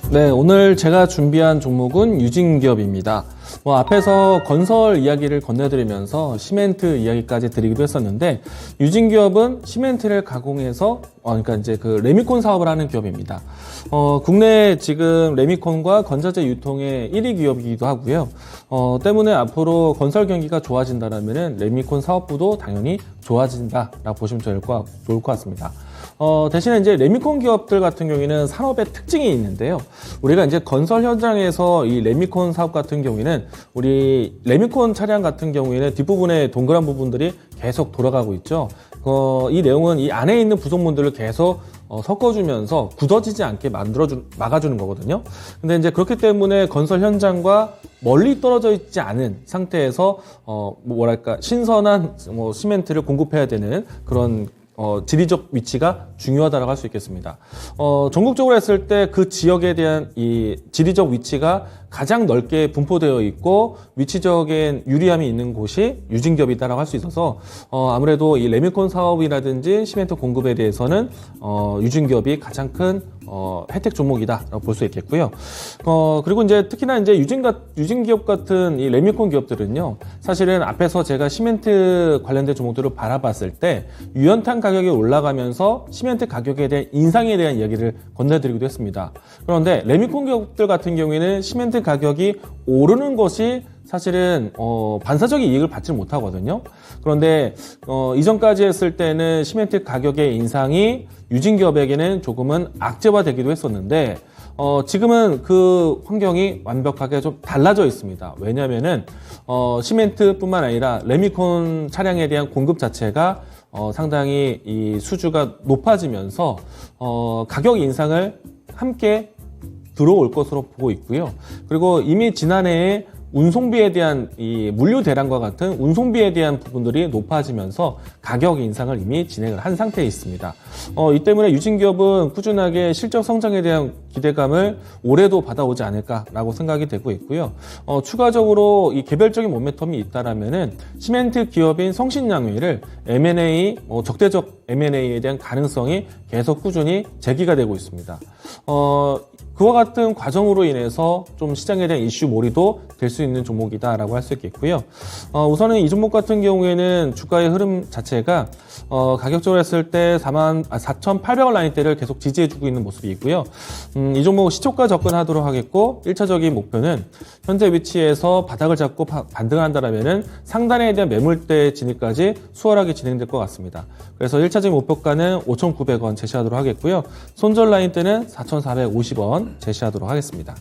네, 오늘 제가 준비한 종목은 유진기업입니다. 앞에서 건설 이야기를 건네드리면서 시멘트 이야기까지 드리기도 했었는데, 유진기업은 시멘트를 가공해서, 그러니까 이제 그 레미콘 사업을 하는 기업입니다. 국내 지금 레미콘과 건자재 유통의 1위 기업이기도 하고요. 때문에 앞으로 건설 경기가 좋아진다면은 레미콘 사업부도 당연히 좋아진다라고 보시면 좋을 것 같습니다. 대신에 이제 레미콘 기업들 같은 경우에는 산업의 특징이 있는데요. 우리가 이제 건설 현장에서 이 레미콘 사업 같은 경우에는 우리 레미콘 차량 같은 경우에는 뒷부분에 동그란 부분들이 계속 돌아가고 있죠. 이 내용은 이 안에 있는 부속물들을 계속 섞어주면서 굳어지지 않게 막아주는 거거든요. 근데 이제 그렇기 때문에 건설 현장과 멀리 떨어져 있지 않은 상태에서 신선한 시멘트를 공급해야 되는 그런 지리적 위치가 중요하다고 할 수 있겠습니다. 전국적으로 했을 때 그 지역에 대한 이 지리적 위치가 가장 넓게 분포되어 있고 위치적인 유리함이 있는 곳이 유진기업이다라고 할 수 있어서 아무래도 이 레미콘 사업이라든지 시멘트 공급에 대해서는 유진기업이 가장 큰 혜택 종목이다라고 볼 수 있겠고요. 그리고 이제 특히나 이제 유진기업 같은 이 레미콘 기업들은요, 사실은 앞에서 제가 시멘트 관련된 종목들을 바라봤을 때 유연탄 가격이 올라가면서 시멘트 가격에 대한 인상에 대한 이야기를 건네드리기도 했습니다. 그런데 레미콘 기업들 같은 경우에는 시멘트 가격이 오르는 것이 사실은 반사적인 이익을 받지 못하거든요. 그런데 이전까지 했을 때는 시멘트 가격의 인상이 유진기업에게는 조금은 악재화되기도 했었는데 지금은 그 환경이 완벽하게 좀 달라져 있습니다. 왜냐하면은 시멘트뿐만 아니라 레미콘 차량에 대한 공급 자체가 상당히 이 수주가 높아지면서 가격 인상을 함께 들어올 것으로 보고 있고요. 그리고 이미 지난해에 운송비에 대한 이 물류 대란과 같은 운송비에 대한 부분들이 높아지면서 가격 인상을 이미 진행을 한 상태에 있습니다. 이 때문에 유진기업은 꾸준하게 실적 성장에 대한 기대감을 올해도 받아오지 않을까라고 생각이 되고 있고요. 추가적으로 이 개별적인 모멘텀이 있다라면은 시멘트 기업인 성신양위를 M&A, 적대적 M&A에 대한 가능성이 계속 꾸준히 제기가 되고 있습니다. 그와 같은 과정으로 인해서 좀 시장에 대한 이슈 몰이도 될 수 있는 종목이다라고 할 수 있겠고요. 우선은 이 종목 같은 경우에는 주가의 흐름 자체가 가격적으로 했을 때 4,800원 라인대를 계속 지지해주고 있는 모습이 있고요. 이 종목 시초가 접근하도록 하겠고 1차적인 목표는 현재 위치에서 바닥을 잡고 반등한다라면은 상단에 대한 매물대 진입까지 수월하게 진행될 것 같습니다. 그래서 1차적인 목표가는 5,900원 제시하도록 하겠고요. 손절 라인대는 4,450원 제시하도록 하겠습니다.